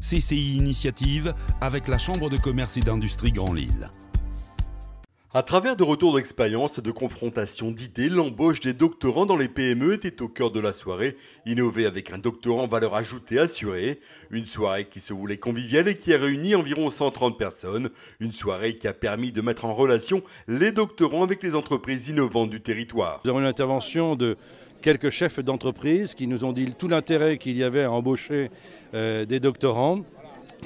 CCI Initiative avec la Chambre de commerce et d'industrie Grand Lille. À travers de retours d'expérience et de confrontations d'idées, l'embauche des doctorants dans les PME était au cœur de la soirée. Innover avec un doctorant valeur ajoutée assurée. Une soirée qui se voulait conviviale et qui a réuni environ 130 personnes. Une soirée qui a permis de mettre en relation les doctorants avec les entreprises innovantes du territoire. Nous avons une intervention de quelques chefs d'entreprise qui nous ont dit tout l'intérêt qu'il y avait à embaucher des doctorants,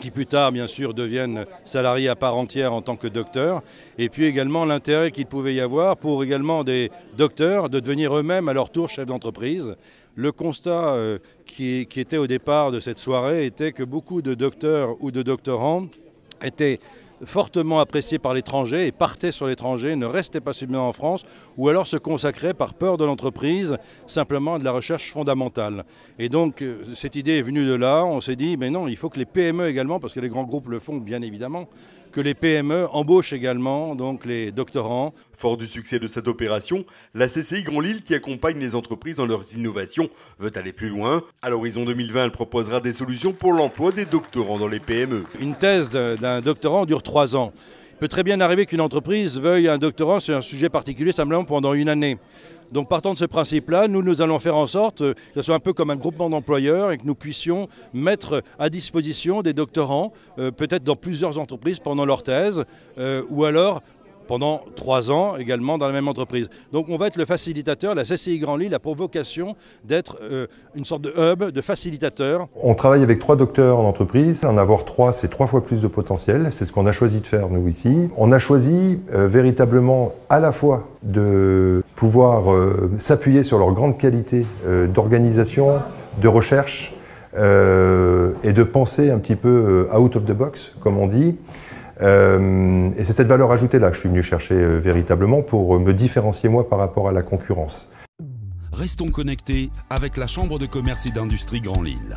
qui plus tard, bien sûr, deviennent salariés à part entière en tant que docteurs, et puis également l'intérêt qu'il pouvait y avoir pour également des docteurs de devenir eux-mêmes à leur tour chefs d'entreprise. Le constat qui était au départ de cette soirée était que beaucoup de docteurs ou de doctorants étaient fortement appréciés par l'étranger et partaient sur l'étranger, ne restaient pas seulement en France, ou alors se consacraient par peur de l'entreprise simplement à de la recherche fondamentale. Et donc cette idée est venue de là, on s'est dit mais non, il faut que les PME également, parce que les grands groupes le font bien évidemment, que les PME embauchent également donc les doctorants. Fort du succès de cette opération, la CCI Grand Lille, qui accompagne les entreprises dans leurs innovations, veut aller plus loin. À l'horizon 2020, elle proposera des solutions pour l'emploi des doctorants dans les PME. Une thèse d'un doctorant dure 3 ans. Il peut très bien arriver qu'une entreprise veuille un doctorant sur un sujet particulier simplement pendant 1 année. Donc partant de ce principe-là, nous allons faire en sorte que ce soit un peu comme un groupement d'employeurs et que nous puissions mettre à disposition des doctorants, peut-être dans plusieurs entreprises pendant leur thèse, ou alors pendant 3 ans également dans la même entreprise. Donc on va être le facilitateur, la CCI Grand Lille a pour vocation d'être une sorte de hub, de facilitateur. On travaille avec 3 docteurs en entreprise. En avoir 3, c'est 3 fois plus de potentiel. C'est ce qu'on a choisi de faire nous ici. On a choisi véritablement à la fois de pouvoir s'appuyer sur leur grande qualité d'organisation, de recherche et de penser un petit peu out of the box, comme on dit. Et c'est cette valeur ajoutée-là que je suis venu chercher véritablement pour me différencier moi par rapport à la concurrence. Restons connectés avec la Chambre de commerce et d'industrie Grand Lille.